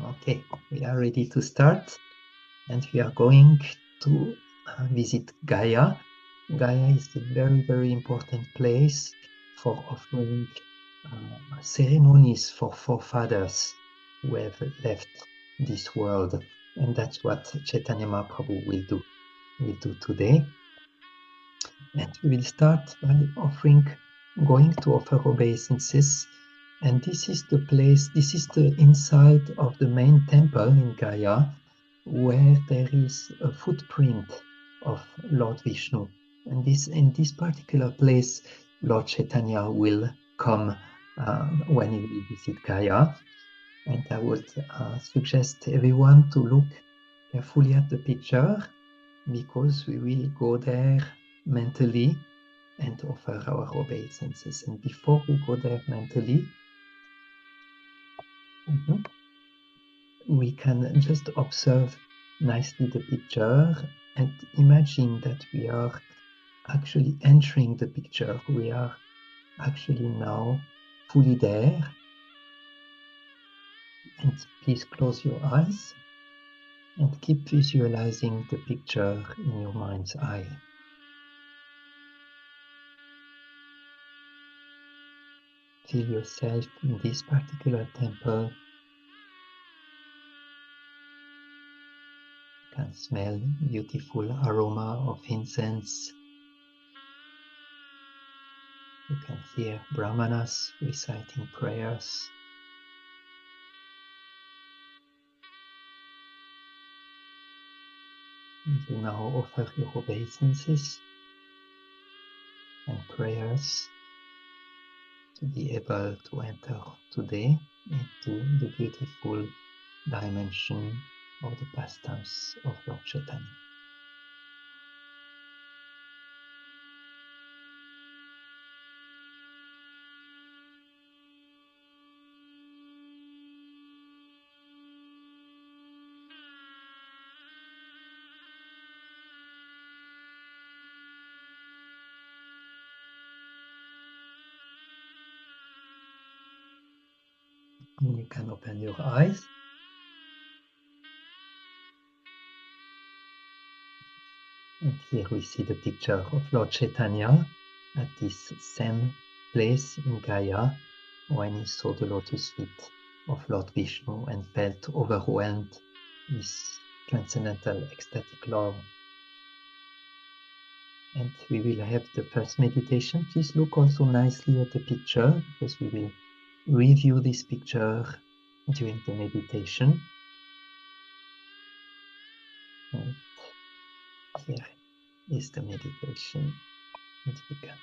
Okay, we are ready to start, and we are going to visit Gaya. Gaya is a very, very important place for offering ceremonies for forefathers who have left this world, and that's what Chaitanya Mahaprabhu will do today. And we will start by going to offer obeisances. And this is the place, this is the inside of the main temple in Gaya, where there is a footprint of Lord Vishnu. And in this particular place, Lord Chaitanya will come when he will visit Gaya. And I would suggest everyone to look carefully at the picture, because we will go there mentally and offer our obeisances. And before we go there mentally, we can just observe nicely the picture and imagine that we are actually entering the picture. We are actually now fully there. And please close your eyes and keep visualizing the picture in your mind's eye. Feel yourself in this particular temple. You can smell beautiful aroma of incense. You can hear brahmanas reciting prayers. And you now offer your obeisances and prayers to be able to enter today into the beautiful dimension of the pastimes of Lord Chaitanya. And you can open your eyes. And here we see the picture of Lord Chaitanya at this same place in Gaya when he saw the lotus feet of Lord Vishnu and felt overwhelmed with transcendental ecstatic love. And we will have the first meditation. Please look also nicely at the picture, because we will review this picture during the meditation. And here is the meditation. And we can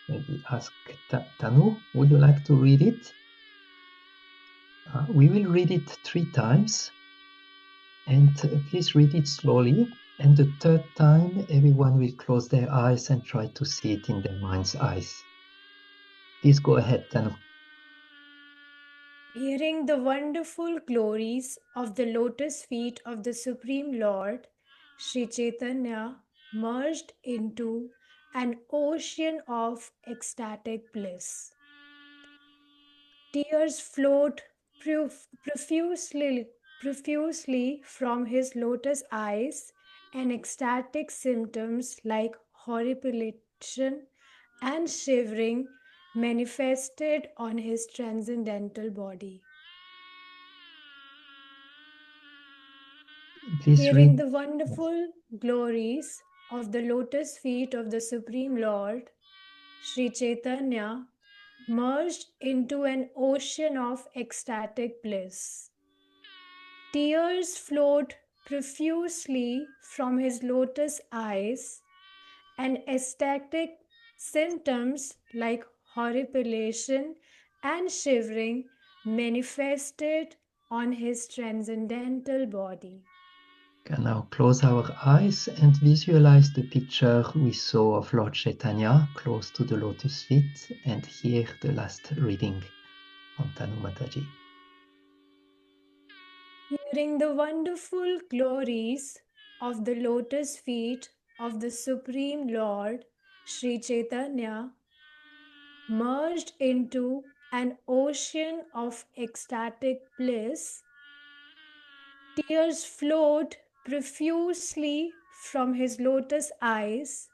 maybe ask Tanu, would you like to read it? We will read it 3 times, and please read it slowly. And the 3rd time, everyone will close their eyes and try to see it in their mind's eyes. Please go ahead, Tanu. Hearing the wonderful glories of the lotus feet of the Supreme Lord, Sri Chaitanya merged into an ocean of ecstatic bliss. Tears flowed profusely from his lotus eyes, and ecstatic symptoms like horripilation and shivering manifested on his transcendental body. Please Hearing read. the wonderful glories of the lotus feet of the Supreme Lord, Sri Chaitanya merged into an ocean of ecstatic bliss. Tears flowed profusely from his lotus eyes, and ecstatic symptoms like horripilation and shivering manifested on his transcendental body. We can now close our eyes and visualize the picture we saw of Lord Chaitanya close to the lotus feet, and hear the last reading from Tanu Mataji. Hearing the wonderful glories of the lotus feet of the Supreme Lord, Sri Chaitanya merged into an ocean of ecstatic bliss. Tears flowed profusely from his lotus eyes,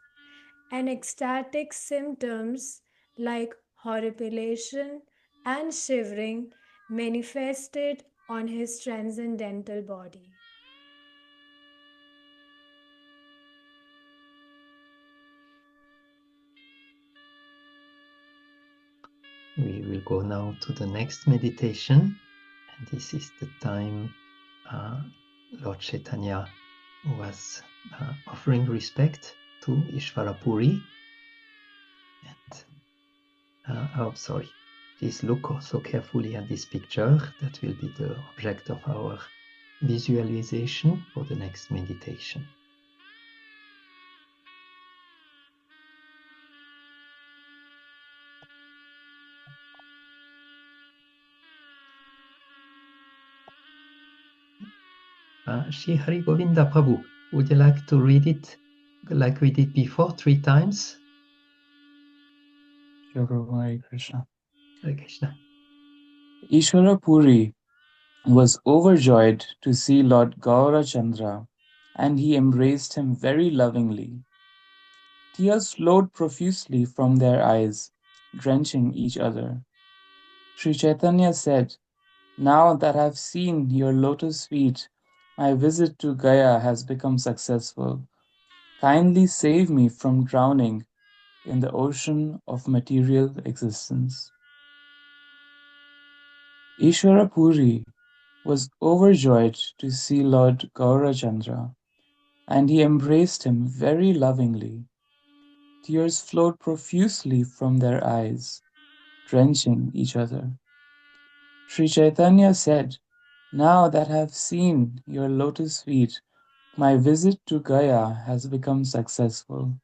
and ecstatic symptoms like horripilation and shivering manifested on his transcendental body. We will go now to the next meditation, and this is the time Lord Chaitanya was offering respect to Ishvarapuri. And sorry, please look also carefully at this picture. That will be the object of our visualization for the next meditation. Shri Hari Govinda Prabhu, would you like to read it like we did before, 3 times? Sure, Hare Krishna. Hare Krishna. Ishvara Puri was overjoyed to see Lord Gaurachandra, and he embraced him very lovingly. Tears flowed profusely from their eyes, drenching each other. Sri Chaitanya said, "Now that I've seen your lotus feet, my visit to Gaya has become successful. Kindly save me from drowning in the ocean of material existence." Ishvara Puri was overjoyed to see Lord Gaurachandra, and he embraced him very lovingly. Tears flowed profusely from their eyes, drenching each other. Sri Chaitanya said, "Now that I have seen your lotus feet, my visit to Gaya has become successful.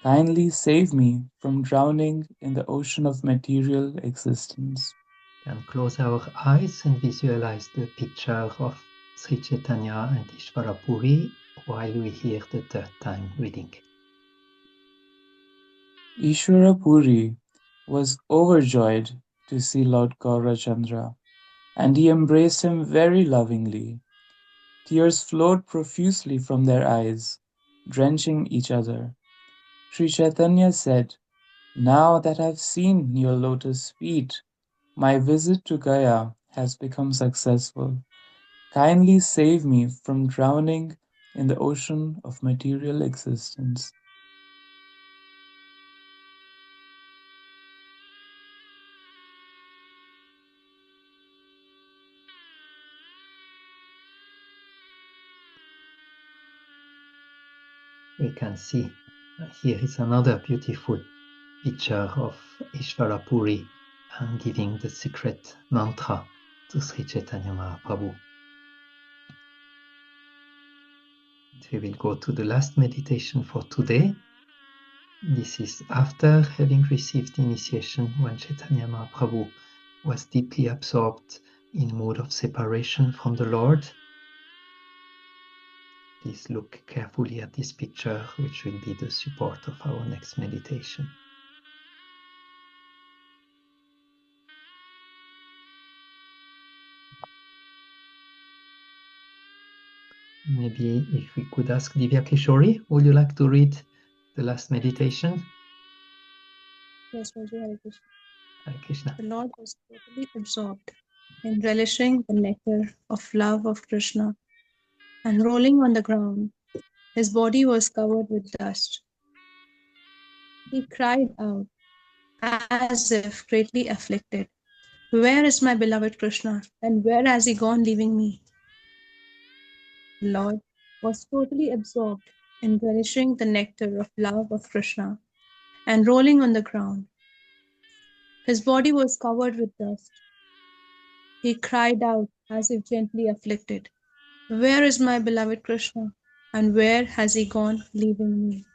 Kindly save me from drowning in the ocean of material existence." Can close our eyes and visualize the picture of Sri Chaitanya and Ishvarapuri while we hear the 3rd time reading. Ishvara Puri was overjoyed to see Lord Gaurachandra, and he embraced him very lovingly. Tears flowed profusely from their eyes, drenching each other. Sri Chaitanya said, "Now that I've seen your lotus feet, my visit to Gaya has become successful. Kindly save me from drowning in the ocean of material existence." We can see here is another beautiful picture of Ishvarapuri giving the secret mantra to Sri Chaitanya Mahaprabhu. We will go to the last meditation for today. This is after having received initiation when Chaitanya Mahaprabhu was deeply absorbed in mood of separation from the Lord. Please look carefully at this picture, which will be the support of our next meditation. Maybe if we could ask Divya Kishori, would you like to read the last meditation? Yes, Prabhuji, Hare Krishna. Hare Krishna. The Lord was totally absorbed in relishing the nectar of love of Krishna, and rolling on the ground, his body was covered with dust. He cried out as if greatly afflicted, "Where is my beloved Krishna, and where has he gone, leaving me?" The Lord was totally absorbed in relishing the nectar of love of Krishna, and rolling on the ground, his body was covered with dust. He cried out as if gently afflicted, "Where is my beloved Krishna, and where has he gone, leaving me?"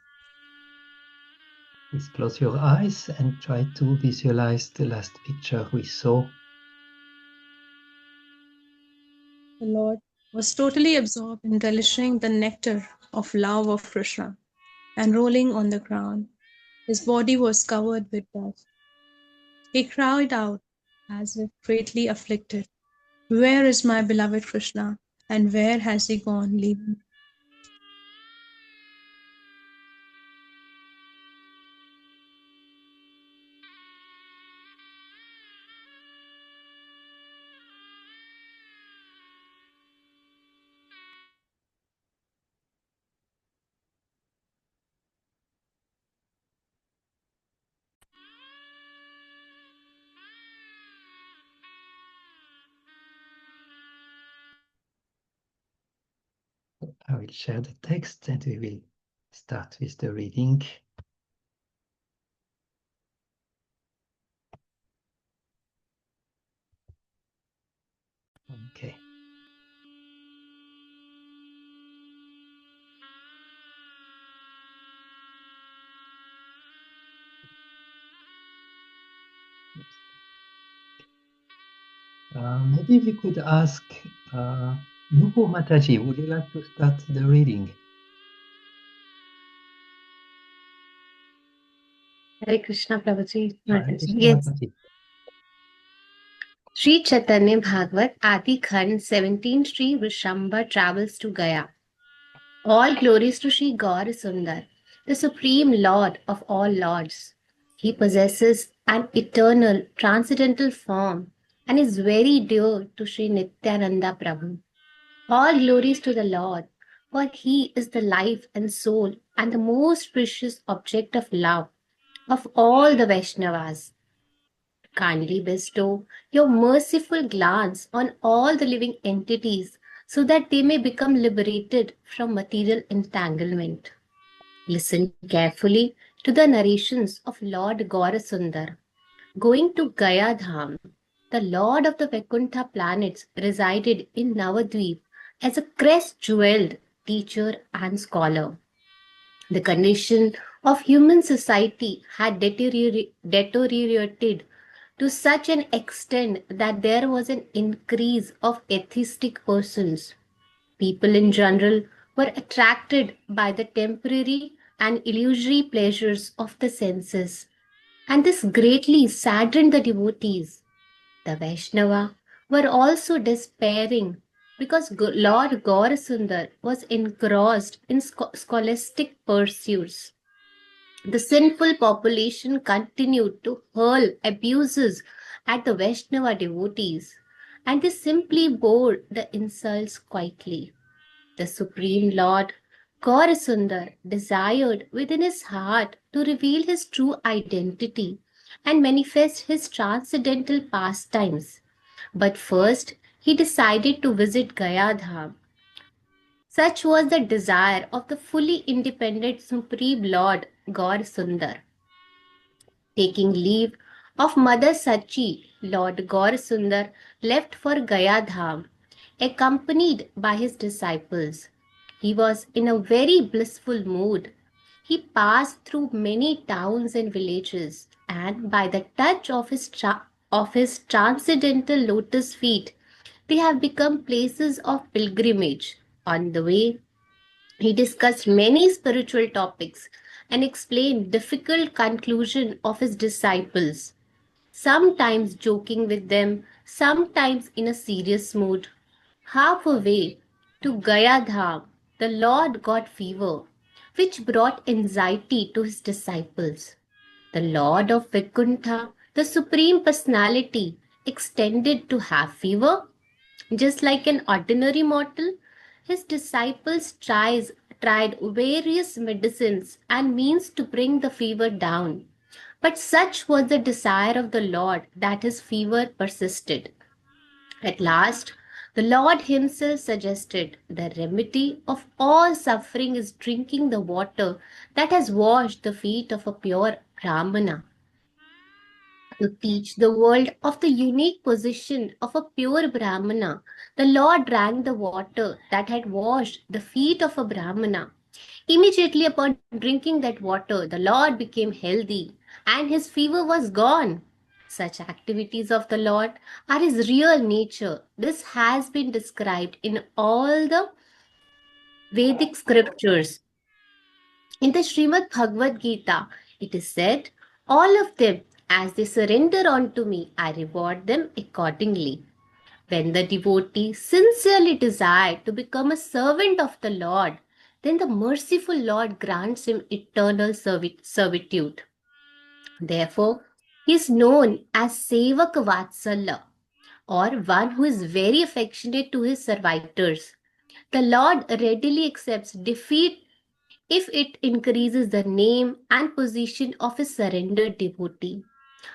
Please close your eyes and try to visualize the last picture we saw. The Lord was totally absorbed in relishing the nectar of love of Krishna, and rolling on the ground, his body was covered with dust. He cried out as if greatly afflicted, "Where is my beloved Krishna, And where has he gone, leaving? I will share the text and we will start with the reading. Okay. Maybe we could ask Nupu Mataji, would you like to start the reading? Hare Krishna Prabhuji. Hare Krishna Yes. Mataji. Sri Chaitanya Bhagavat, Adi Khand 17, Sri Visvambhara travels to Gaya. All glories to Sri Gaur Sundar, the Supreme Lord of all lords. He possesses an eternal, transcendental form and is very dear to Sri Nityananda Prabhu. All glories to the Lord, for He is the life and soul and the most precious object of love of all the Vaishnavas. Kindly bestow your merciful glance on all the living entities so that they may become liberated from material entanglement. Listen carefully to the narrations of Lord Gaurasundar. Going to Gaya Dham, the Lord of the Vaikuntha planets resided in Navadvip as a crest-jeweled teacher and scholar. The condition of human society had deteriorated to such an extent that there was an increase of atheistic persons. People in general were attracted by the temporary and illusory pleasures of the senses, and this greatly saddened the devotees. The Vaishnava were also despairing because Lord Gaurasundar was engrossed in scholastic pursuits. The sinful population continued to hurl abuses at the Vaishnava devotees, and they simply bore the insults quietly. The Supreme Lord Gaurasundar desired within his heart to reveal his true identity and manifest his transcendental pastimes. But first, he decided to visit Gaya Dham. Such was the desire of the fully independent Supreme Lord Gaurasundar. Taking leave of Mother Sachi, Lord Gaurasundar left for Gaya Dham, accompanied by his disciples. He was in a very blissful mood. He passed through many towns and villages, and by the touch of his transcendental lotus feet, they have become places of pilgrimage. On the way, he discussed many spiritual topics and explained difficult conclusion of his disciples, sometimes joking with them, sometimes in a serious mood. Halfway to Gaya Dham, the Lord got fever, which brought anxiety to his disciples. The Lord of Vaikuntha, the Supreme Personality, extended to have fever. Just like an ordinary mortal, his disciples tried various medicines and means to bring the fever down. But such was the desire of the Lord that his fever persisted. At last, the Lord himself suggested the remedy of all suffering is drinking the water that has washed the feet of a pure Brahmana. To teach the world of the unique position of a pure Brahmana, the Lord drank the water that had washed the feet of a Brahmana. Immediately upon drinking that water, the Lord became healthy and his fever was gone. Such activities of the Lord are his real nature. This has been described in all the Vedic scriptures. In the Srimad Bhagavad Gita, it is said, all of them, as they surrender unto me, I reward them accordingly. When the devotee sincerely desired to become a servant of the Lord, then the merciful Lord grants him eternal servitude. Therefore, he is known as Sevak Vatsalya, or one who is very affectionate to his servitors. The Lord readily accepts defeat if it increases the name and position of a surrendered devotee.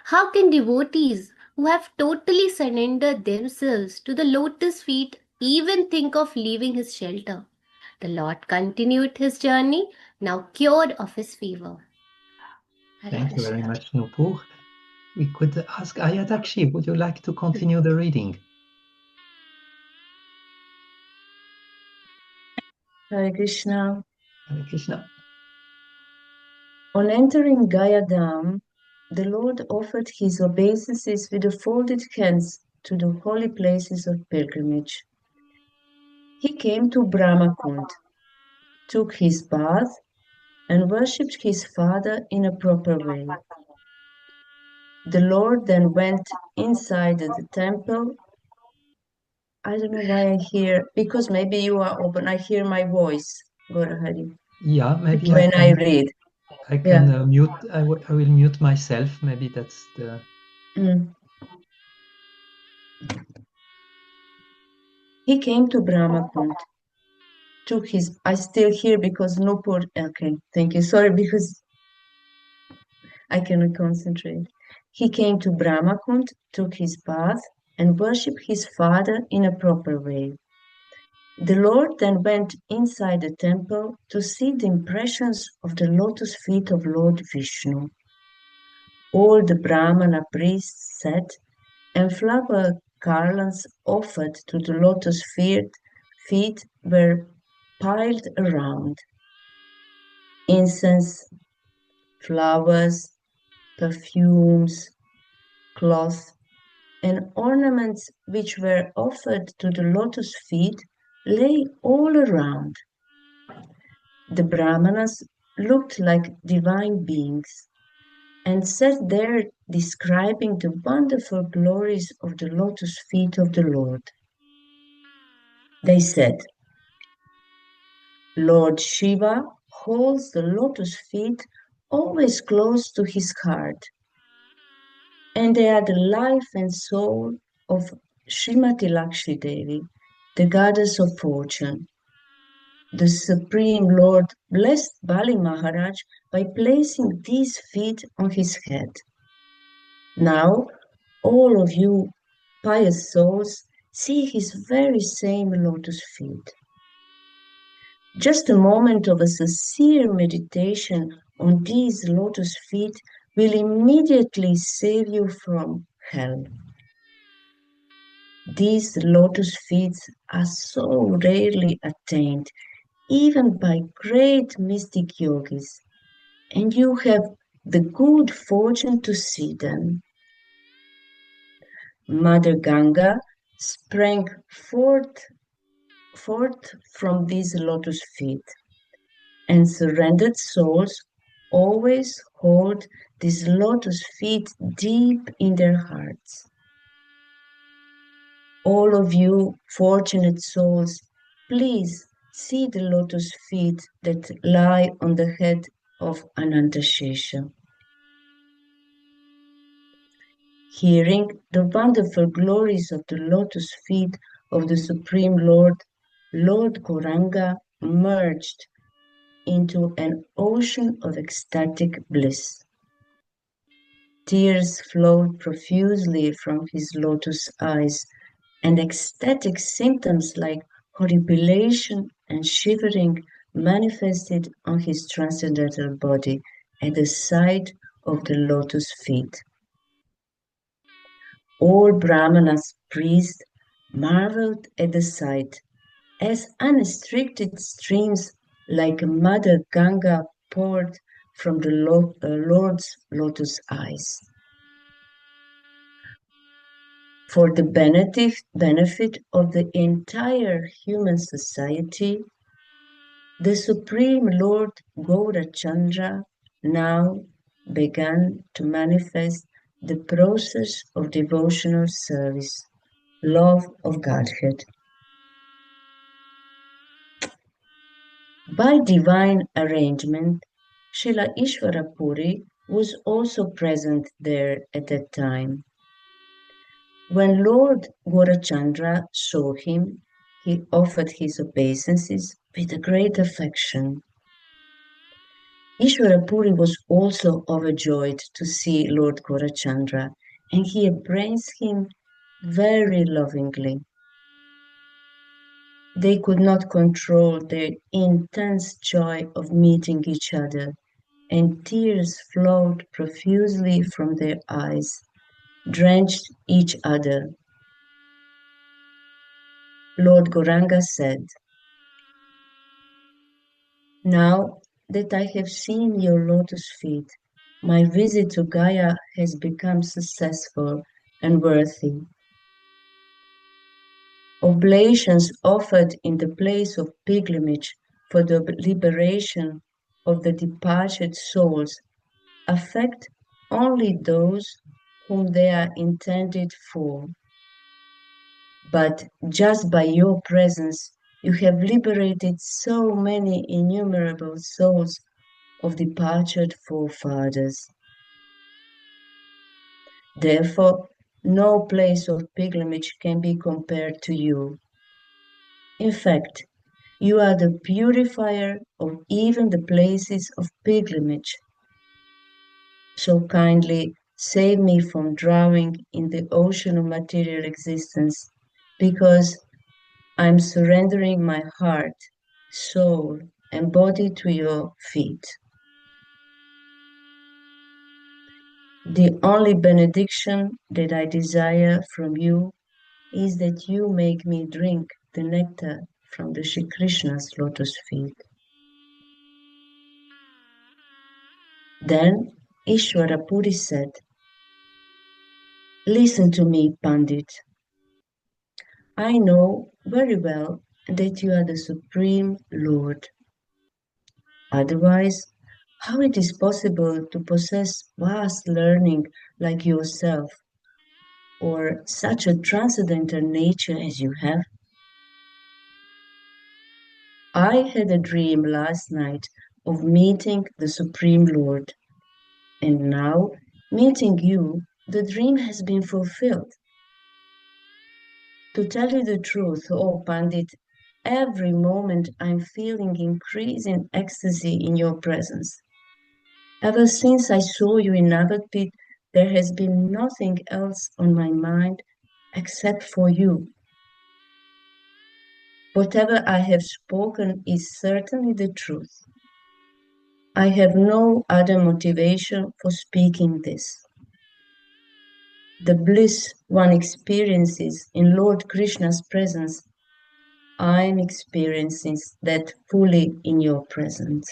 How can devotees who have totally surrendered themselves to the lotus feet even think of leaving his shelter? The Lord continued his journey, now cured of his fever. Hare Thank you very Krishna. much, Nupur. We could ask Ayadakshi, would you like to continue the reading? Hare Krishna. Hare Krishna. On entering Gaya Dham, the Lord offered his obeisances with the folded hands to the holy places of pilgrimage. He came to Brahmakund, took his bath, and worshipped his father in a proper way. The Lord then went inside the temple. I don't know why I hear, because maybe you are open, I hear my voice, Gorahari, Yeah, maybe when I read. I can Yeah. mute. I will mute myself. Maybe that's the. Mm. He came to Brahmakund, took his. I still hear because Nupur. Okay, thank you. Sorry, because I cannot concentrate. He came to Brahmakund, took his bath, and worshipped his father in a proper way. The Lord then went inside the temple to see the impressions of the lotus feet of Lord Vishnu. All the Brahmana priests sat, and flower garlands offered to the lotus feet were piled around. Incense, flowers, perfumes, cloth, and ornaments which were offered to the lotus feet lay all around. The Brahmanas looked like divine beings and sat there describing the wonderful glories of the lotus feet of the Lord. They said, Lord Shiva holds the lotus feet always close to his heart, and they are the life and soul of Srimati Lakshmi Devi, the goddess of fortune. The Supreme Lord blessed Bali Maharaj by placing these feet on his head. Now, all of you pious souls see his very same lotus feet. Just a moment of a sincere meditation on these lotus feet will immediately save you from hell. These lotus feet are so rarely attained, even by great mystic yogis, and you have the good fortune to see them. Mother Ganga sprang forth from these lotus feet, and surrendered souls always hold these lotus feet deep in their hearts. All of you fortunate souls, please see the lotus feet that lie on the head of Anantashesha. Hearing the wonderful glories of the lotus feet of the Supreme Lord, Lord Gauranga merged into an ocean of ecstatic bliss. Tears flowed profusely from his lotus eyes, and ecstatic symptoms like horripilation and shivering manifested on his transcendental body at the sight of the lotus feet. All Brahmanas priests marveled at the sight, as unrestricted streams like Mother Ganga poured from the Lord's lotus eyes. For the benefit of the entire human society, the Supreme Lord Gaurachandra now began to manifest the process of devotional service. love of Godhead. By divine arrangement, Srila Ishwarapuri was also present there at that time. When Lord Gaurachandra saw him, he offered his obeisances with a great affection. Ishwarapuri was also overjoyed to see Lord Gaurachandra, and he embraced him very lovingly. They could not control their intense joy of meeting each other, and tears flowed profusely from their eyes, drenched each other. Lord Gauranga said, "Now that I have seen your lotus feet, my visit to Gaya has become successful and worthy. Oblations offered in the place of pilgrimage for the liberation of the departed souls affect only those whom they are intended for. But just by your presence, you have liberated so many innumerable souls of departed forefathers. Therefore, no place of pilgrimage can be compared to you. In fact, you are the purifier of even the places of pilgrimage. So kindly save me from drowning in the ocean of material existence, because I am surrendering my heart, soul, and body to your feet. The only benediction that I desire from you is that you make me drink the nectar from the Shri Krishna's lotus feet." Then Ishwarapuri said, "Listen to me, Pandit. I know very well that you are the Supreme Lord. Otherwise, how it is possible to possess vast learning like yourself, or such a transcendental nature as you have? I had a dream last night of meeting the Supreme Lord, and now, meeting you, the dream has been fulfilled. To tell you the truth, oh Pandit, every moment I'm feeling increasing ecstasy in your presence. Ever since I saw you in Navadvip, there has been nothing else on my mind except for you. Whatever I have spoken is certainly the truth. I have no other motivation for speaking this. The bliss one experiences in Lord Krishna's presence, I'm experiencing that fully in your presence."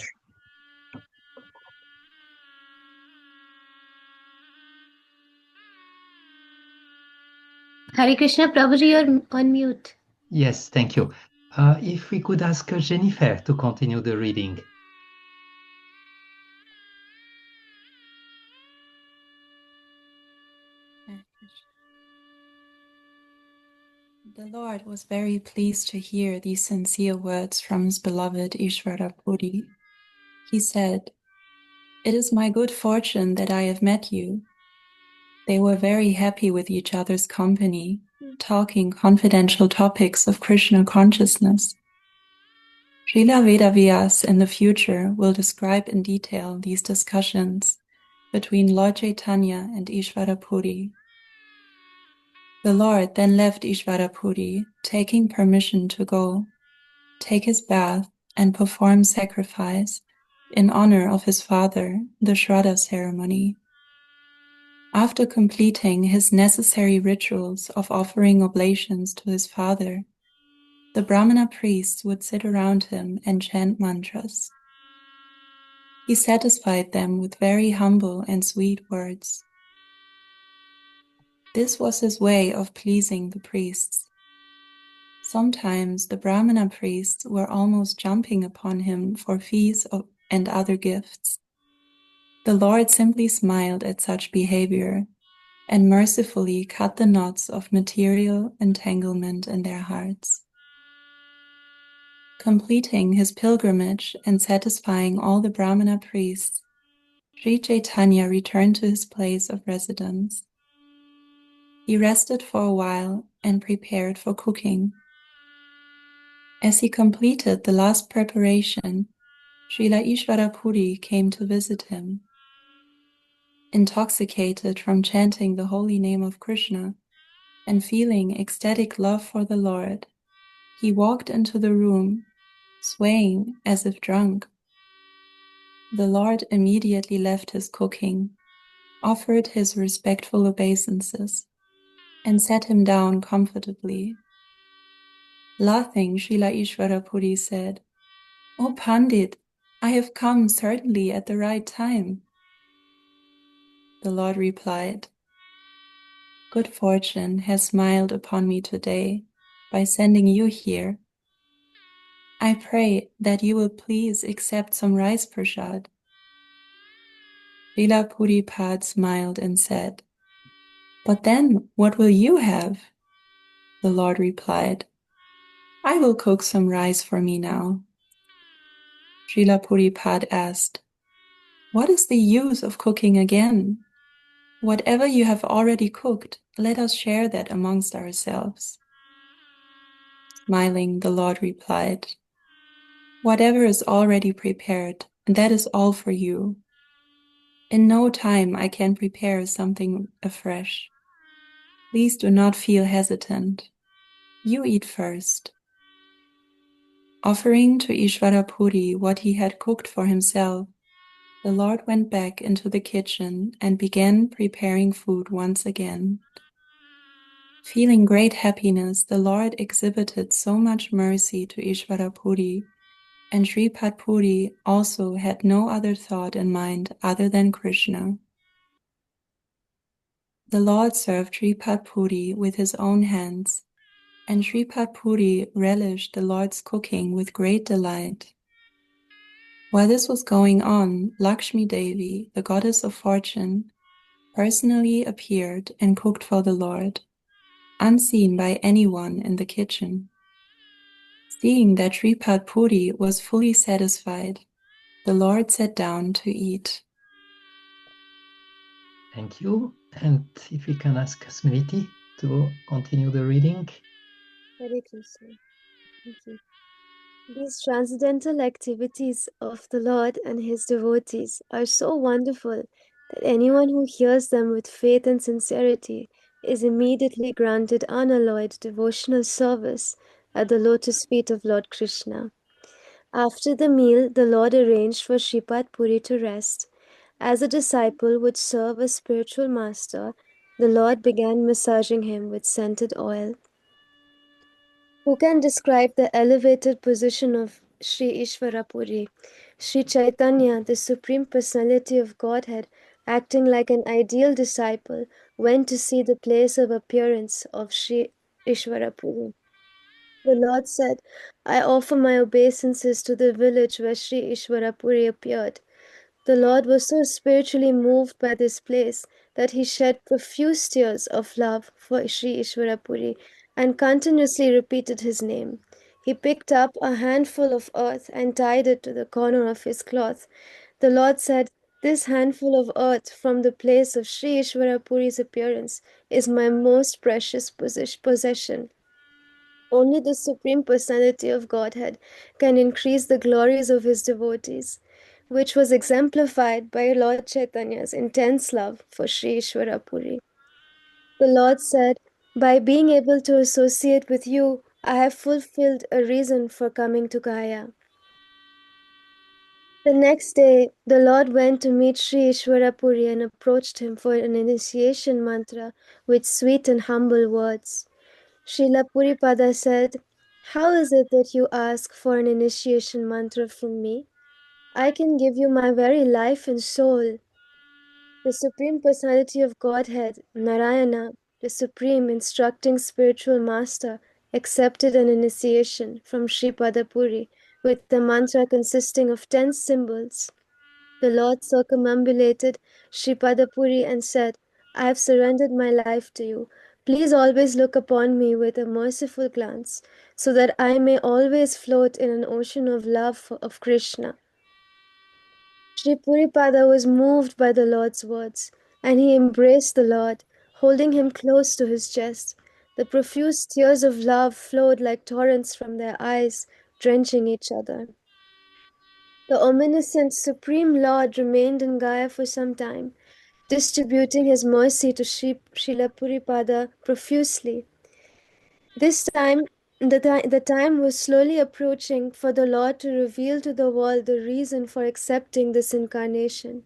Hare Krishna, Prabhuji, you're on mute. Yes, thank you. If we could ask Jennifer to continue the reading. The Lord was very pleased to hear these sincere words from his beloved Ishwarapuri. He said, "It is my good fortune that I have met you." They were very happy with each other's company, talking confidential topics of Krishna consciousness. Srila Vedavyas in the future will describe in detail these discussions between Lord Caitanya and Ishwarapuri. The Lord then left Ishwarapuri, taking permission to go, take his bath, and perform sacrifice in honor of his father, the Shraddha ceremony. After completing his necessary rituals of offering oblations to his father, the Brahmana priests would sit around him and chant mantras. He satisfied them with very humble and sweet words. This was his way of pleasing the priests. Sometimes the Brahmana priests were almost jumping upon him for fees and other gifts. The Lord simply smiled at such behavior and mercifully cut the knots of material entanglement in their hearts. Completing his pilgrimage and satisfying all the Brahmana priests, Sri Caitanya returned to his place of residence. He rested for a while and prepared for cooking. As he completed the last preparation, Srila Ishvarapuri came to visit him. Intoxicated from chanting the holy name of Krishna and feeling ecstatic love for the Lord, he walked into the room, swaying as if drunk. The Lord immediately left his cooking, offered his respectful obeisances, and sat him down comfortably. Laughing, Srila Ishvarapuri said, "O Pandit, I have come certainly at the right time." The Lord replied, "Good fortune has smiled upon me today by sending you here. I pray that you will please accept some rice prasad." Srila Puripad smiled and said, "But then what will you have?" The Lord replied, "I will cook some rice for me now." Srila Puripad asked, "What is the use of cooking again? Whatever you have already cooked, let us share that amongst ourselves." Smiling, the Lord replied, "Whatever is already prepared, that is all for you. In no time I can prepare something afresh. Please do not feel hesitant. You eat first." Offering to Ishvarapuri what he had cooked for himself, the Lord went back into the kitchen and began preparing food once again. Feeling great happiness, the Lord exhibited so much mercy to Ishvarapuri, and Sripad Puri also had no other thought in mind other than Krishna. The Lord served Sripad Puri with his own hands, and Sripad Puri relished the Lord's cooking with great delight. While this was going on, Lakshmi Devi, the goddess of fortune, personally appeared and cooked for the Lord, unseen by anyone in the kitchen. Seeing that Sripad Puri was fully satisfied, the Lord sat down to eat. Thank you. And if we can ask Smriti to continue the reading. Hare Krishna. Thank you. These transcendental activities of the Lord and His devotees are so wonderful that anyone who hears them with faith and sincerity is immediately granted unalloyed devotional service at the lotus feet of Lord Krishna. After the meal, the Lord arranged for Shripad Puri to rest. As a disciple would serve a spiritual master, the Lord began massaging him with scented oil. Who can describe the elevated position of Sri Ishvarapuri? Sri Caitanya, the Supreme Personality of Godhead, acting like an ideal disciple, went to see the place of appearance of Sri Ishvarapuri. The Lord said, "I offer my obeisances to the village where Sri Ishvarapuri appeared." The Lord was so spiritually moved by this place that he shed profuse tears of love for Sri Ishvarapuri and continuously repeated his name. He picked up a handful of earth and tied it to the corner of his cloth. The Lord said, "This handful of earth from the place of Sri Ishvarapuri's appearance is my most precious possession. Only the Supreme Personality of Godhead can increase the glories of his devotees," which was exemplified by Lord Chaitanya's intense love for Sri Ishwarapuri. The Lord said, "By being able to associate with you, I have fulfilled a reason for coming to Gaya." The next day, the Lord went to meet Sri Ishwarapuri and approached him for an initiation mantra with sweet and humble words. Srila Puripada said, "How is it that you ask for an initiation mantra from me? I can give you my very life and soul." The Supreme Personality of Godhead, Narayana, the Supreme Instructing Spiritual Master, accepted an initiation from Sri Padapuri with a mantra consisting of 10 symbols. The Lord circumambulated Sri Padapuri and said, I have surrendered my life to you. Please always look upon me with a merciful glance, so that I may always float in an ocean of love of Krishna. Sri Puripada was moved by the Lord's words, and he embraced the Lord, holding him close to his chest. The profuse tears of love flowed like torrents from their eyes, drenching each other. The omniscient Supreme Lord remained in Gaya for some time, distributing his mercy to Srila Puripada profusely. This time, the time was slowly approaching for the Lord to reveal to the world the reason for accepting this incarnation.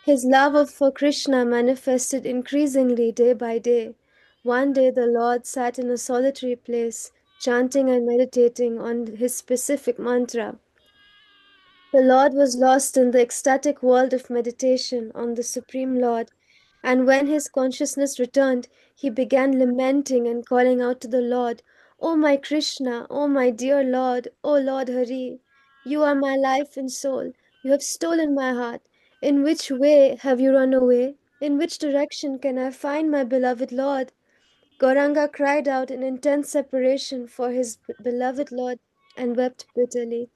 His for Krishna manifested increasingly day by day. One day the Lord sat in a solitary place, chanting and meditating on his specific mantra. The Lord was lost in the ecstatic world of meditation on the Supreme Lord, and when his consciousness returned, he began lamenting and calling out to the Lord, "O my Krishna, O my dear Lord, O Lord Hari, you are my life and soul. You have stolen my heart. In which way have you run away? In which direction can I find my beloved Lord?" Gauranga cried out in intense separation for his beloved Lord and wept bitterly.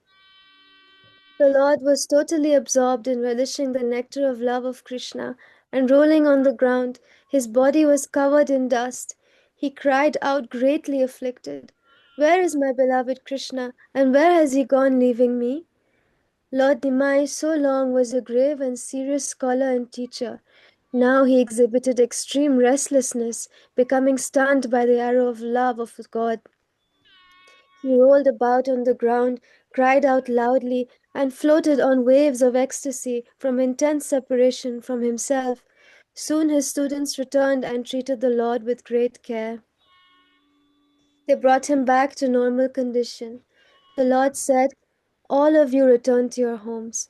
The Lord was totally absorbed in relishing the nectar of love of Krishna, and rolling on the ground, his body was covered in dust. He cried out greatly afflicted, "Where is my beloved Krishna, and where has he gone, leaving me?" Lord Nimai so long was a grave and serious scholar and teacher. Now he exhibited extreme restlessness, becoming stunned by the arrow of love of God. He rolled about on the ground, cried out loudly, and floated on waves of ecstasy from intense separation from himself. Soon his students returned and treated the Lord with great care. They brought him back to normal condition. The Lord said, "All of you return to your homes.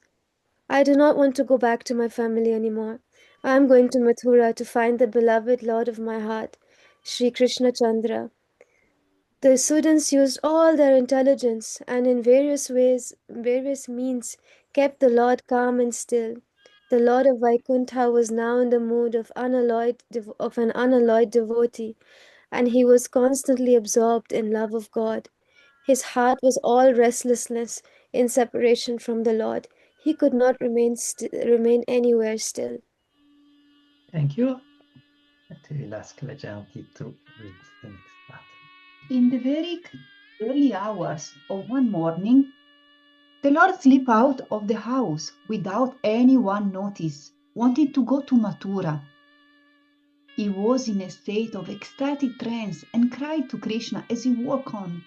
I do not want to go back to my family anymore. I am going to Mathura to find the beloved Lord of my heart, Sri Krishna Chandra." The students used all their intelligence and in various means, kept the Lord calm and still. The Lord of Vaikuntha was now in the mood of an unalloyed devotee, and he was constantly absorbed in love of God. His heart was all restlessness in separation from the Lord. He could not remain anywhere still. Thank you. And we will ask Vajanti to read the next part. In the very early hours of one morning, the Lord slipped out of the house without anyone notice, wanting to go to Mathura. He was in a state of ecstatic trance and cried to Krishna as he walked on,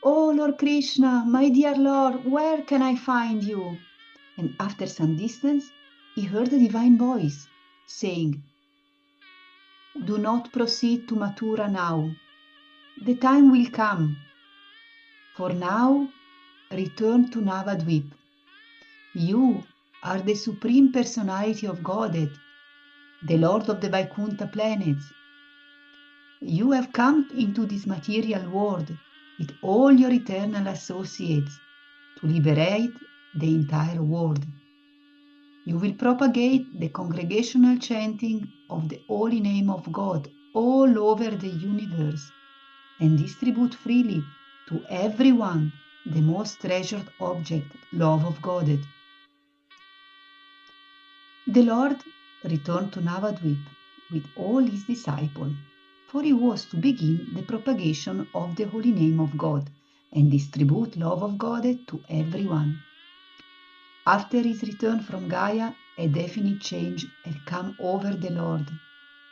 "Oh Lord Krishna, my dear Lord, where can I find you?" And after some distance, he heard a divine voice saying, "Do not proceed to Mathura now. The time will come. For now, return to Navadvip. You are the Supreme Personality of Godhead, the Lord of the Vaikuntha planets. You have come into this material world with all your eternal associates to liberate the entire world. You will propagate the congregational chanting of the holy name of God all over the universe and distribute freely to everyone the most treasured object, love of Godhead." The Lord returned to Navadvip with all his disciples, for he was to begin the propagation of the holy name of God and distribute love of Godhead to everyone. After his return from Gaya, a definite change had come over the Lord.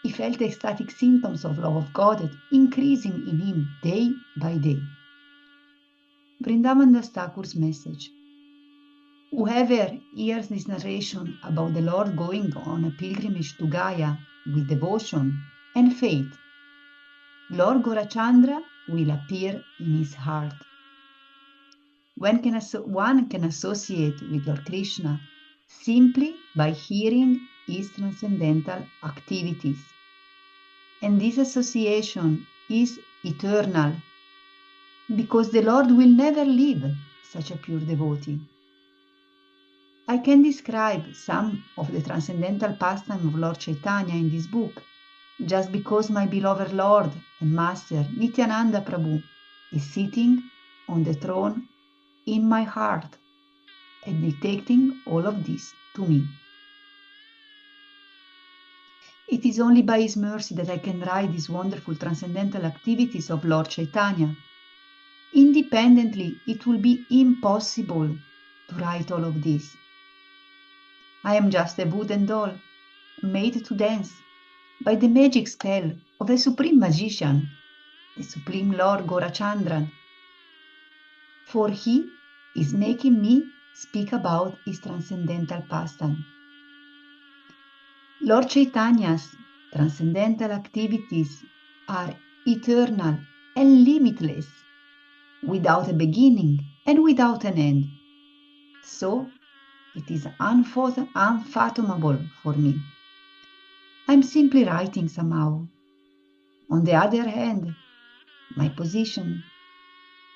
He felt ecstatic symptoms of love of Godhead increasing in him day by day. Vrindavan Das Thakur's message. Whoever hears this narration about the Lord going on a pilgrimage to Gaya with devotion and faith, Lord Gaurachandra will appear in his heart. One can associate with Lord Krishna simply by hearing his transcendental activities. And this association is eternal, because the Lord will never leave such a pure devotee. I can describe some of the transcendental pastime of Lord Caitanya in this book, just because my beloved Lord and Master Nityananda Prabhu is sitting on the throne in my heart and dictating all of this to me. It is only by His mercy that I can write these wonderful transcendental activities of Lord Caitanya. Independently, it will be impossible to write all of this. I am just a wooden doll, made to dance by the magic spell of a supreme magician, the Supreme Lord Gaurachandran, for he is making me speak about his transcendental pastime. Lord Chaitanya's transcendental activities are eternal and limitless, without a beginning and without an end. So it is unfathomable for me. I'm simply writing somehow. On the other hand, my position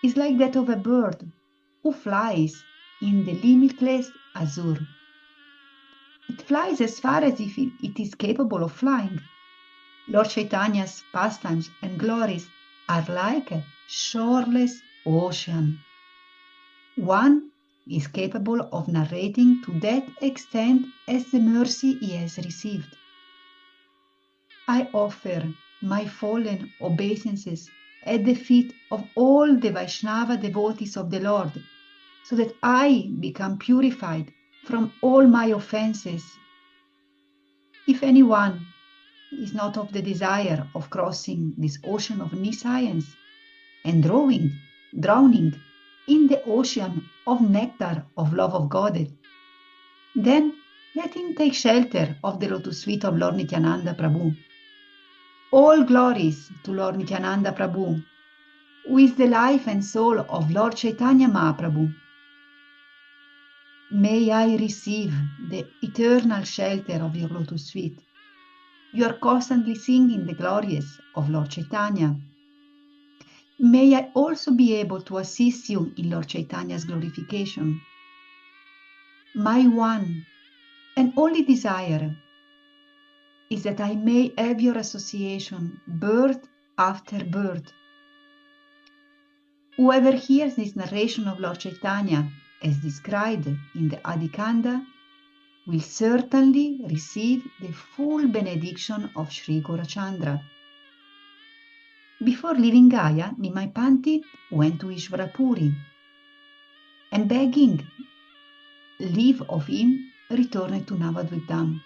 is like that of a bird who flies in the limitless azure. It flies as far as if it is capable of flying. Lord Chaitanya's pastimes and glories are like a shoreless ocean. One is capable of narrating to that extent as the mercy he has received. I offer my fallen obeisances at the feet of all the Vaishnava devotees of the Lord, so that I become purified from all my offenses. If anyone is not of the desire of crossing this ocean of nescience and drowning in the ocean of nectar of love of Godhead, then let him take shelter of the lotus feet of Lord Nityananda Prabhu. All glories to Lord Nityananda Prabhu, who is the life and soul of Lord Chaitanya Mahaprabhu. May I receive the eternal shelter of your lotus feet. You are constantly singing the glories of Lord Chaitanya. May I also be able to assist you in Lord Chaitanya's glorification. My one and only desire is that I may have your association birth after birth. Whoever hears this narration of Lord Chaitanya as described in the Adikanda will certainly receive the full benediction of Sri Gaurachandra. Before leaving Gaya, Nimai Pandit went to Ishvarapuri and begging leave of him returned to Navadvitam.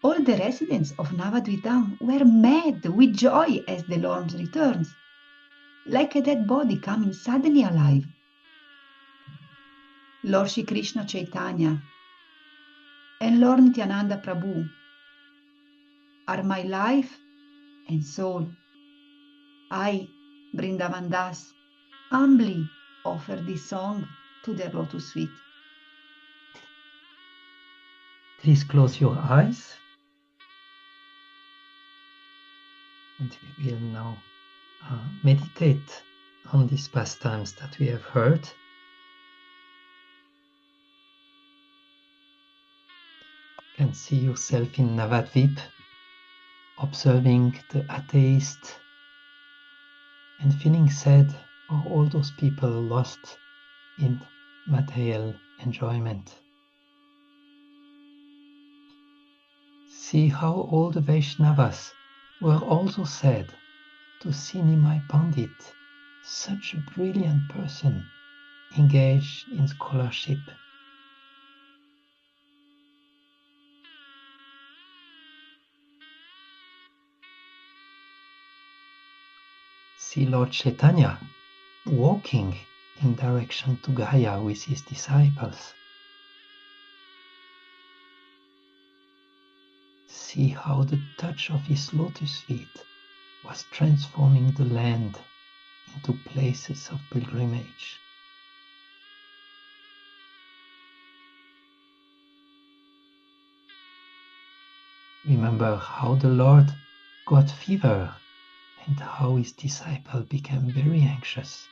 All the residents of Navadvitam were mad with joy as the Lord returns, like a dead body coming suddenly alive. Lord Shri Krishna Chaitanya and Lord Nityananda Prabhu are my life and soul. I, Vrindavan Das, humbly offer this song to their lotus feet. Please close your eyes. And we will now meditate on these pastimes that we have heard. You can see yourself in Navadvip, observing the atheist and feeling sad for all those people lost in material enjoyment. See how all the Vaishnavas were also sad to see Nimai Pandit, such a brilliant person, engaged in scholarship. See Lord Chaitanya walking in direction to Gaya with his disciples. See how the touch of his lotus feet was transforming the land into places of pilgrimage. Remember how the Lord got fever and how his disciple became very anxious.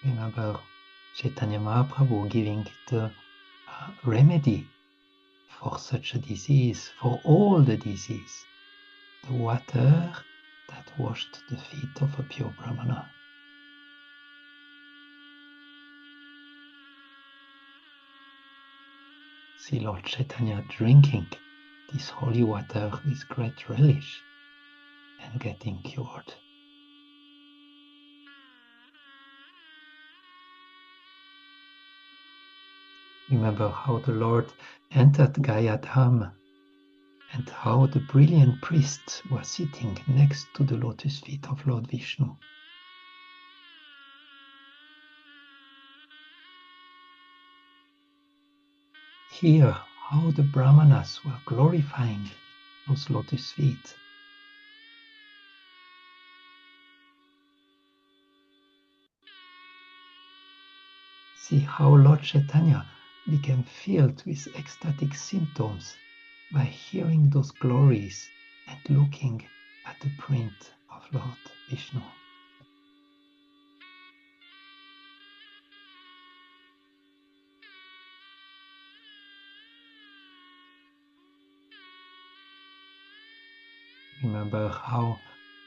Remember Chaitanya Mahaprabhu giving the remedy for such a disease, for all the disease, the water that washed the feet of a pure Brahmana. See Lord Chaitanya drinking this holy water with great relish and getting cured. Remember how the Lord entered Gaya Dham and how the brilliant priests were sitting next to the lotus feet of Lord Vishnu. Hear how the Brahmanas were glorifying those lotus feet. See how Lord Chaitanya became filled with ecstatic symptoms by hearing those glories and looking at the print of Lord Vishnu. Remember how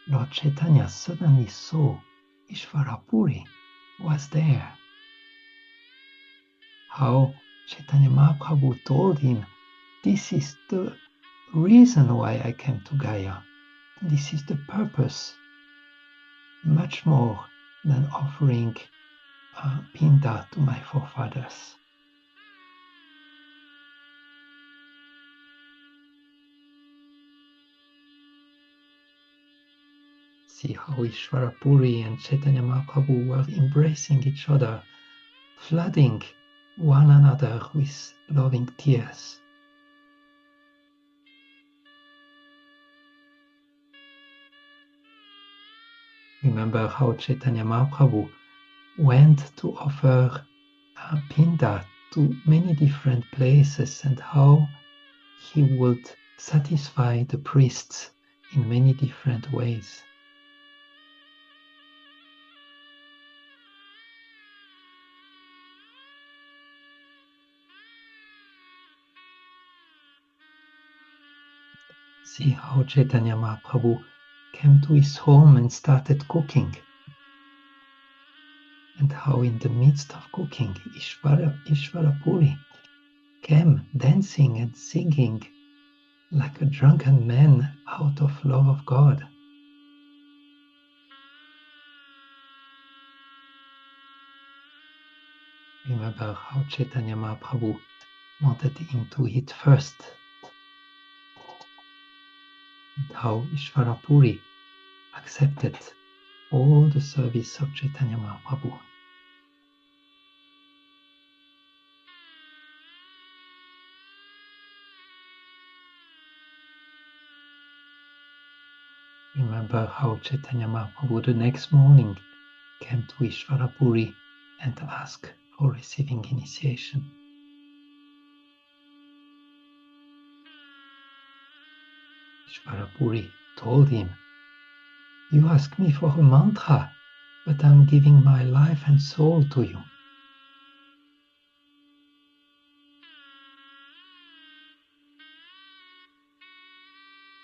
Lord Chaitanya suddenly saw Ishvarapuri was there. How Chaitanya Mahaprabhu told him, "This is the reason why I came to Gaya. This is the purpose, much more than offering pinda to my forefathers." See how Ishvarapuri and Chaitanya Mahaprabhu were embracing each other, flooding one another with loving tears. Remember how Chaitanya Mahaprabhu went to offer pinda to many different places and how he would satisfy the priests in many different ways. See how Chaitanya Mahaprabhu came to his home and started cooking. And how in the midst of cooking, Ishvarapuri came dancing and singing like a drunken man out of love of God. Remember how Chaitanya Mahaprabhu wanted him to eat first, and how Ishvarapuri accepted all the service of Chaitanya Mahaprabhu. Remember how Chaitanya Mahaprabhu the next morning came to Ishvarapuri and asked for receiving initiation. Ishvarapuri told him, "You ask me for a mantra, but I'm giving my life and soul to you."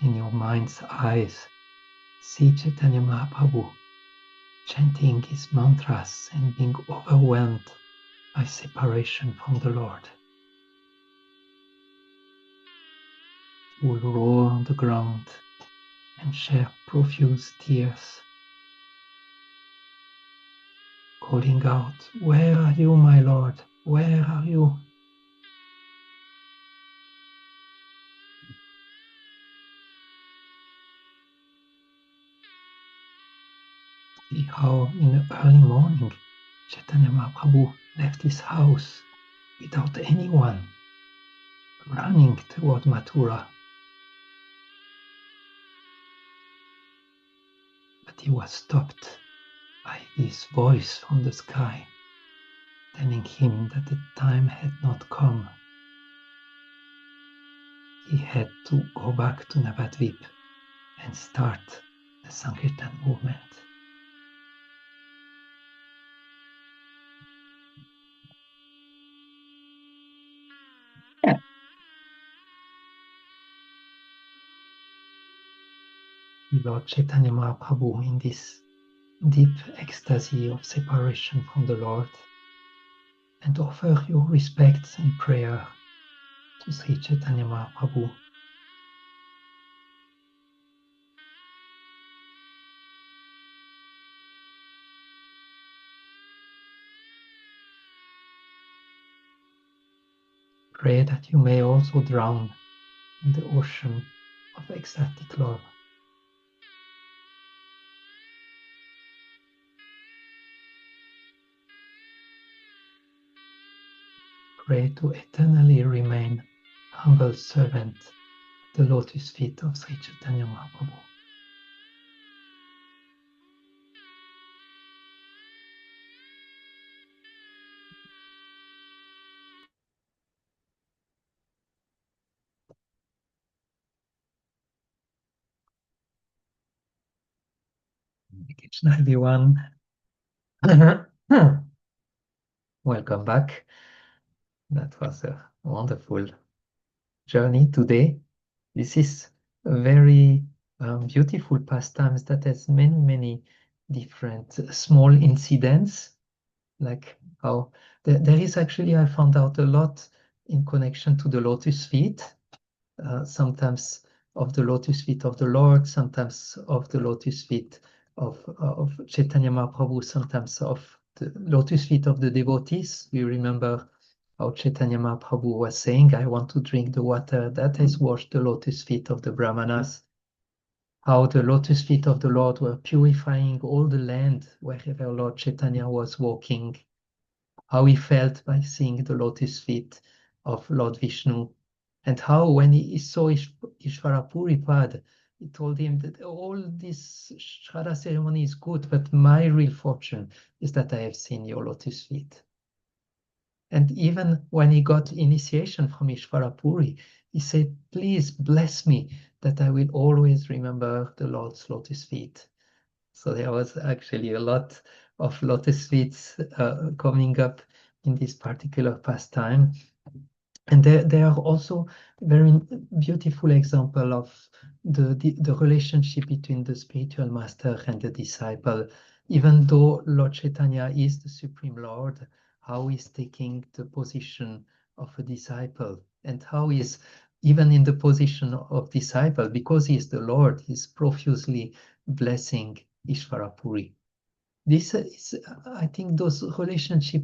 In your mind's eyes, see Chaitanya Mahaprabhu chanting his mantras and being overwhelmed by separation from the Lord. He will roll on the ground and shed profuse tears, calling out, "Where are you, my Lord? Where are you?" See how in the early morning Chaitanya Mahaprabhu left his house without anyone, running toward Mathura. But he was stopped by this voice from the sky, telling him that the time had not come. He had to go back to Navadvip and start the Sankirtan movement. Lord Chaitanya Mahaprabhu in this deep ecstasy of separation from the Lord, and offer your respects and prayer to Sri Chaitanya Mahaprabhu. Pray that you may also drown in the ocean of ecstatic love. Pray to eternally remain humble servant at the lotus feet of Sri Chaitanya Mahaprabhu. Krishna, everyone. Welcome back. That was a wonderful journey today. This is a very beautiful pastimes that has many, many different small incidents, like how there is actually, I found out a lot in connection to the lotus feet, sometimes of the lotus feet of the Lord, sometimes of the lotus feet of Chaitanya Mahaprabhu, sometimes of the lotus feet of the devotees. We remember how Chaitanya Mahaprabhu was saying, I want to drink the water that has washed the lotus feet of the Brahmanas. How the lotus feet of the Lord were purifying all the land wherever Lord Chaitanya was walking. How he felt by seeing the lotus feet of Lord Vishnu. And how when he saw Ishvara Puripad, he told him that all this Shraddha ceremony is good, but my real fortune is that I have seen your lotus feet. And even when he got initiation from Ishvara Puri, he said, please bless me that I will always remember the Lord's lotus feet. So there was actually a lot of lotus feet coming up in this particular pastime. And there are also very beautiful example of the relationship between the spiritual master and the disciple. Even though Lord Chaitanya is the Supreme Lord, how he's taking the position of a disciple, and how he's even in the position of disciple, because he is the Lord, he's profusely blessing Ishvara Puri. This is, I think, those relationship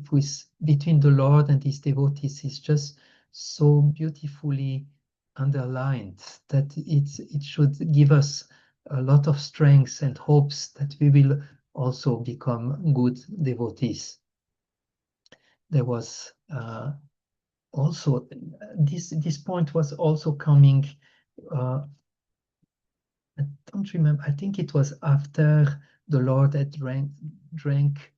between the Lord and his devotees is just so beautifully underlined that it should give us a lot of strength and hopes that we will also become good devotees. There was also this point was also coming. I don't remember. I think it was after the Lord had drank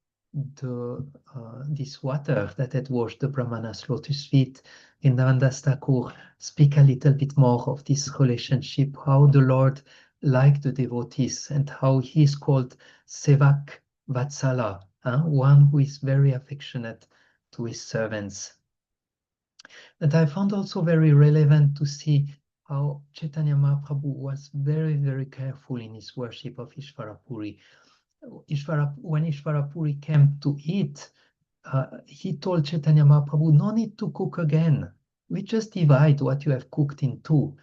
this water that had washed the Brahmana's lotus feet. In Narandas Thakur speak a little bit more of this relationship, how the Lord liked the devotees and how he is called Sevak Vatsala, one who is very affectionate to his servants. And I found also very relevant to see how Chaitanya Mahaprabhu was very, very careful in his worship of Ishvara Puri. When Ishvara Puri came to eat, he told Chaitanya Mahaprabhu, no need to cook again. We just divide what you have cooked in two.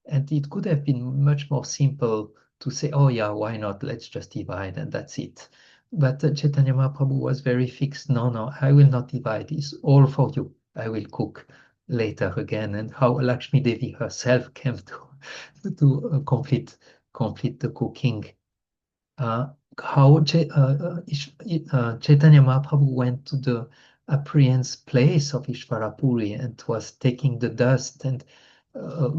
And it could have been much more simple to say, oh yeah, why not? Let's just divide and that's it. But Chaitanya Mahaprabhu was very fixed. No, I will not divide. It's all for you. I will cook later again. And how Lakshmi Devi herself came to complete the cooking. How Chaitanya Mahaprabhu went to the appearance place of Ishvara Puri and was taking the dust and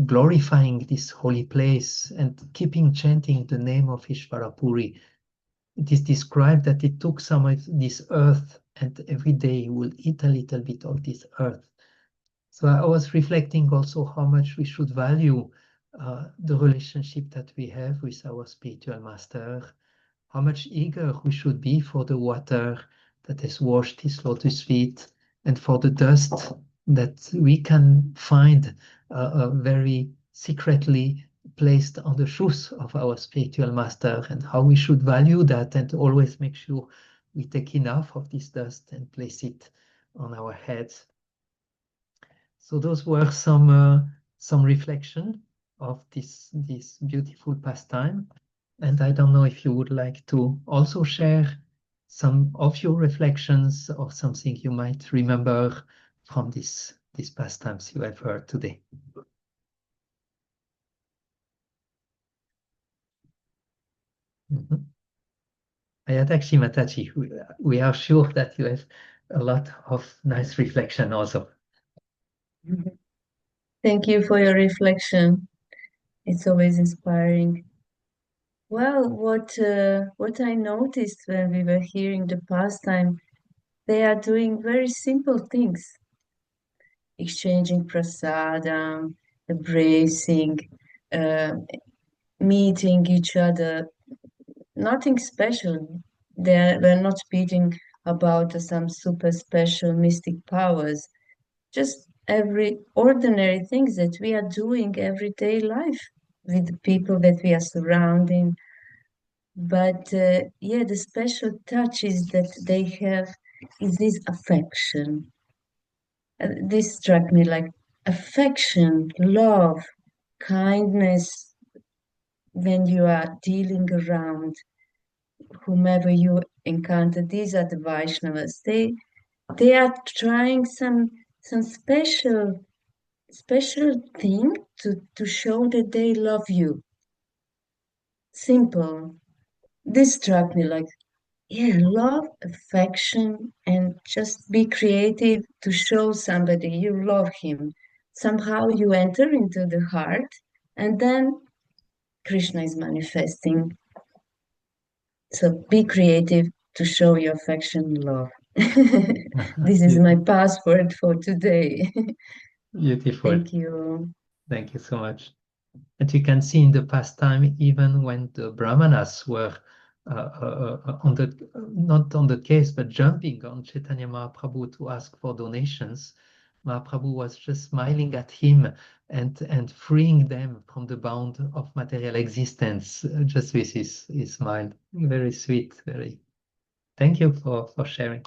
glorifying this holy place and keeping chanting the name of Ishvara Puri. It is described that it took some of this earth and every day he will eat a little bit of this earth. So I was reflecting also how much we should value the relationship that we have with our spiritual master, how much eager we should be for the water that has washed his lotus feet and for the dust that we can find very secretly placed on the shoes of our spiritual master, and how we should value that and always make sure we take enough of this dust and place it on our heads. So those were some reflection of this beautiful pastime. And I don't know if you would like to also share some of your reflections or something you might remember from these pastimes you have heard today. Ayataki Matachi, we are sure that you have a lot of nice reflection also. Thank you for your reflection. It's always inspiring. Well, what I noticed when we were hearing the pastime, they are doing very simple things, exchanging prasadam, embracing, uh, meeting each other. Nothing special. We're not speaking about some super special mystic powers. Just every ordinary things that we are doing everyday life with the people that we are surrounding. But yeah, the special touch is that they have is this affection. This struck me like affection, love, kindness when you are dealing around whomever you encounter. These are the Vaishnavas. They are trying some special thing to show that they love you. Simple. This struck me like, yeah, love, affection, and just be creative to show somebody you love him. Somehow you enter into the heart, and then Krishna is manifesting. So be creative to show your affection and love. This is my password for today. Beautiful. Thank you. Thank you so much. And you can see in the pastime, even when the brahmanas were not on the case, but jumping on Chaitanya Mahaprabhu to ask for donations, Mahaprabhu was just smiling at him and freeing them from the bound of material existence, just with his smile. Very sweet, very. Thank you for sharing.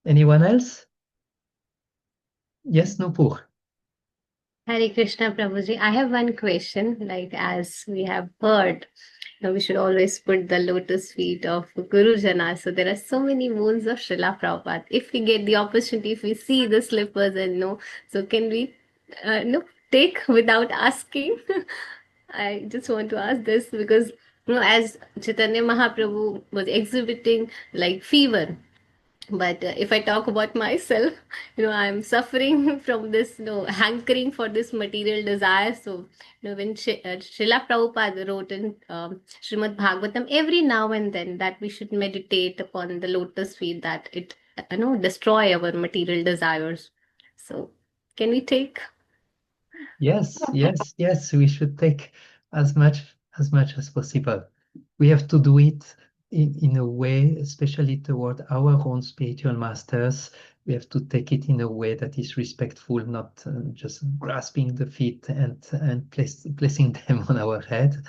Anyone else? Yes, Nupur. Hare Krishna Prabhuji. I have one question. Like, as we have heard, we should always put the lotus feet of Guru Jana. So there are so many wounds of Srila Prabhupada. If we get the opportunity, if we see the slippers and so can we take without asking? I just want to ask this because as Chaitanya Mahaprabhu was exhibiting like fever, but if I talk about myself, I'm suffering from this hankering for this material desire. So when Srila Prabhupada wrote in Srimad Bhagavatam, every now and then that we should meditate upon the lotus feet, that it destroy our material desires. So can we take? Yes, we should take as much as possible. We have to do it in a way, especially toward our own spiritual masters. We have to take it in a way that is respectful, not just grasping the feet and placing them on our head.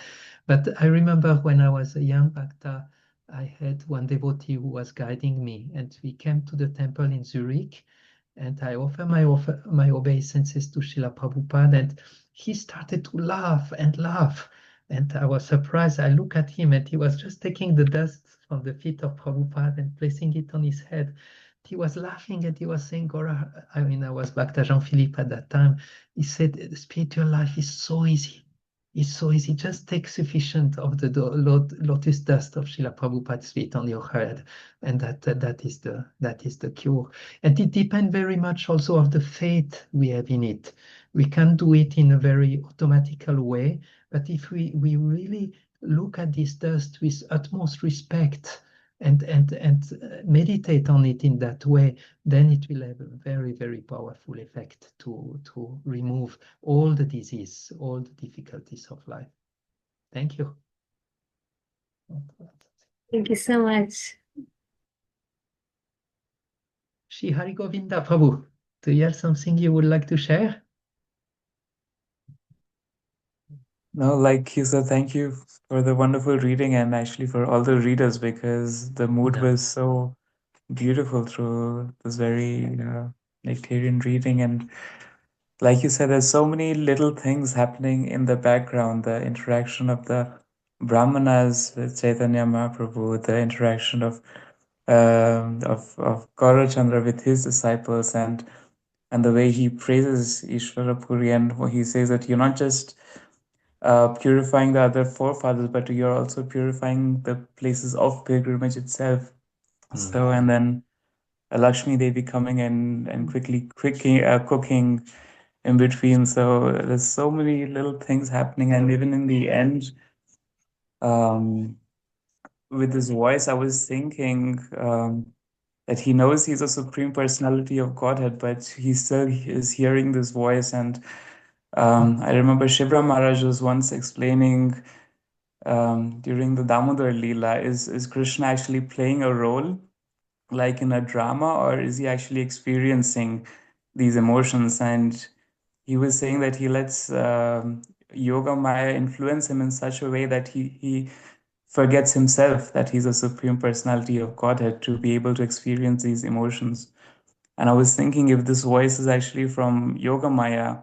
But I remember when I was a young bhakta, I had one devotee who was guiding me, and we came to the temple in Zurich, and I offer my obeisances to Srila Prabhupada, and he started to laugh and laugh. And I was surprised. I look at him, and he was just taking the dust from the feet of Prabhupada and placing it on his head. He was laughing and he was saying, Gora, I was Bhakta Jean-Philippe at that time. He said, spiritual life is so easy. It's so easy. Just take sufficient of the lotus dust of Srila Prabhupada's feet on your head, and that is the cure. And it depends very much also of the faith we have in it. We can do it in a very automatical way, but if we really look at this dust with utmost respect and meditate on it in that way, then it will have a very, very powerful effect to remove all the disease, all the difficulties of life. Thank you. Thank you so much. Shri Hari Govinda Prabhu, do you have something you would like to share? No, like you said, thank you for the wonderful reading and actually for all the readers because the mood Yeah. was so beautiful through this very nectarian reading. And like you said, there's so many little things happening in the background, the interaction of the Brahmanas with Chaitanya Mahaprabhu, the interaction of Gaurachandra with his disciples, and the way he praises Ishvara Puri, and he says that you're not just purifying the other forefathers, but you're also purifying the places of pilgrimage itself. So, and then Lakshmi Devi coming and quickly cooking in between. So there's so many little things happening, and even in the end, um, with his voice, I was thinking that he knows he's a supreme personality of Godhead, but he still is hearing this voice. And I remember Shivra Maharaj was once explaining during the Damodar Leela, is Krishna actually playing a role like in a drama, or is he actually experiencing these emotions? And he was saying that he lets Yoga Maya influence him in such a way that he forgets himself, that he's a supreme personality of Godhead, to be able to experience these emotions. And I was thinking if this voice is actually from Yoga Maya,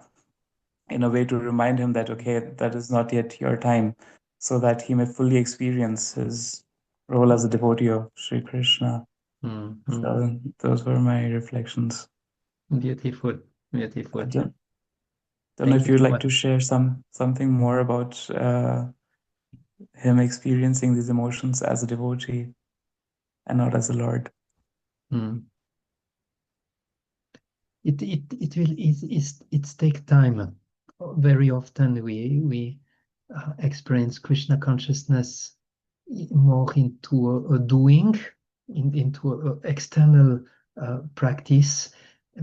in a way to remind him that, okay, that is not yet your time, so that he may fully experience his role as a devotee of Sri Krishna. So those were my reflections. Beautiful, beautiful. I don't know Thank if you you'd so like much. to share something more about him experiencing these emotions as a devotee and not as a lord. It will it's take time. Very often we experience Krishna consciousness more into a doing, into a external practice,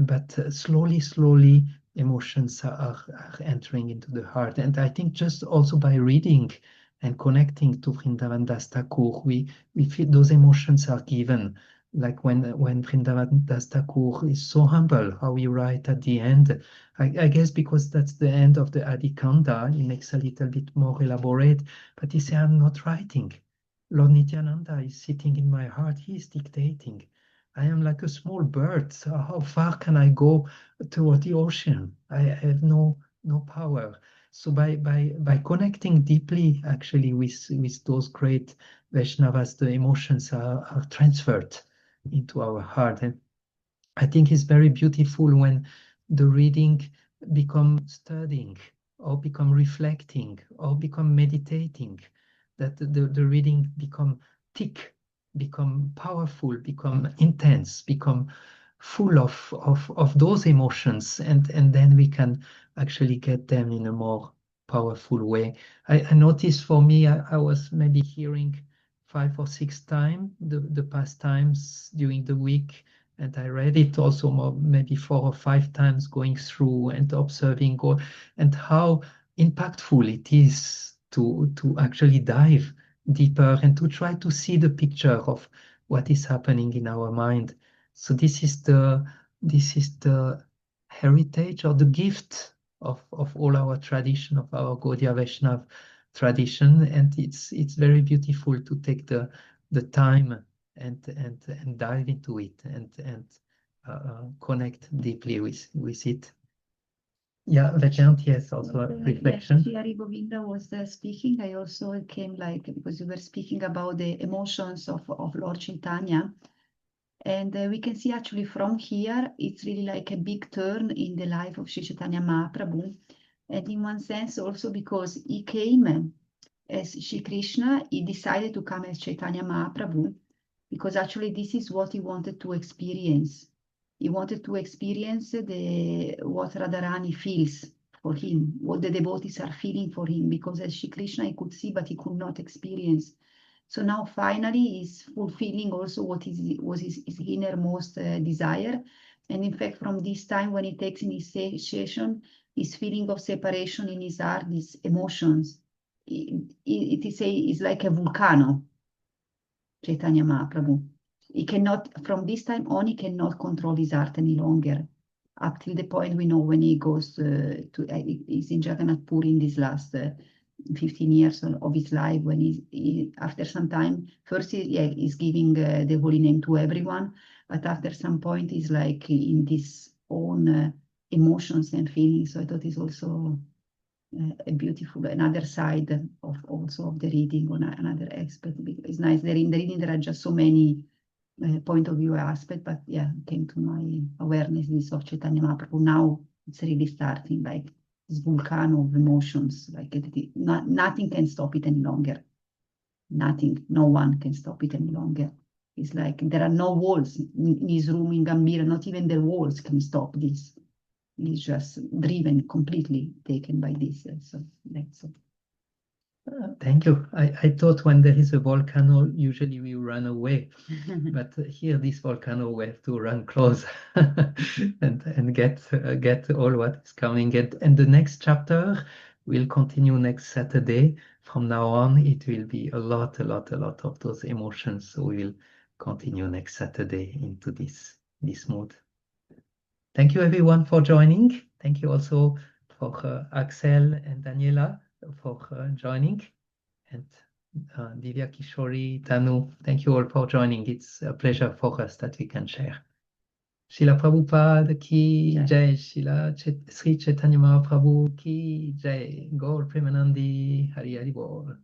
but slowly emotions are entering into the heart. And I think just also by reading and connecting to Vrindavan Das Thakur, we feel those emotions are given. Like when Vrindavan Das Thakur is so humble, how he write at the end. I guess because that's the end of the Adi Kanda, he makes a little bit more elaborate, but he says, I'm not writing. Lord Nityananda is sitting in my heart, he is dictating. I am like a small bird. So how far can I go toward the ocean? I have no power. So by connecting deeply actually with those great Vaishnavas, the emotions are transferred into our heart. And I think it's very beautiful when the reading become studying or become reflecting or become meditating, that the reading become thick, become powerful, become intense, become full of those emotions, and then we can actually get them in a more powerful way. I noticed for me, I was maybe hearing 5 or 6 times the past times during the week, and I read it also more, maybe 4 or 5 times, going through and observing, and how impactful it is to actually dive deeper and to try to see the picture of what is happening in our mind. So this is the heritage or the gift of all our tradition, of our Gaudiya Vaishnav tradition, and it's very beautiful to take the time and dive into it and connect deeply with it. Yeah, Vajant, yes, also a reflection. Yes, Hari Govinda was speaking. I also came like because you were speaking about the emotions of Lord Chaitanya. And we can see actually from here, it's really like a big turn in the life of Sri Chaitanya Mahaprabhu. And in one sense also because he came as Sri Krishna, he decided to come as Chaitanya Mahaprabhu because actually this is what he wanted to experience. He wanted to experience what Radharani feels for him, what the devotees are feeling for him, because as Sri Krishna he could see, but he could not experience. So now finally he's fulfilling also what was his innermost desire. And in fact, from this time when he takes initiation, his feeling of separation in his heart, these emotions, it is like a volcano, Chaitanya Mahaprabhu. He cannot, from this time on, he cannot control his heart any longer. Up till the point we know when he goes he's in Jagannath Puri in this last 15 years of his life, when after some time, first he's giving the holy name to everyone, but after some point he's like in this own emotions and feelings. So I thought it's also a beautiful, another side of also of the reading, on another aspect. It's nice. In the reading there are just so many point of view aspect, but yeah, came to my awareness this of Chaitanya Mahaprabhu. Now it's really starting, like this volcano of emotions, like nothing can stop it any longer. Nothing, no one can stop it any longer. It's like there are no walls in his room in Gambira, not even the walls can stop this. He's just driven, completely taken by this. So that's Thank you. I thought when there is a volcano, usually we run away, but here this volcano we have to run close and get all what is coming. And the next chapter will continue next Saturday. From now on, it will be a lot of those emotions. So we will continue next Saturday into this mood. Thank you everyone for joining. Thank you also for Axel and Daniela for joining, and Divya, Kishori, Tanu, thank you all for joining. It's a pleasure for us that we can share. Srila Prabhupada ki jai, Sri Chaitanya Mahaprabhu ki jai, Gaur Premanandi, Hari Hari Bol.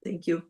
Thank you.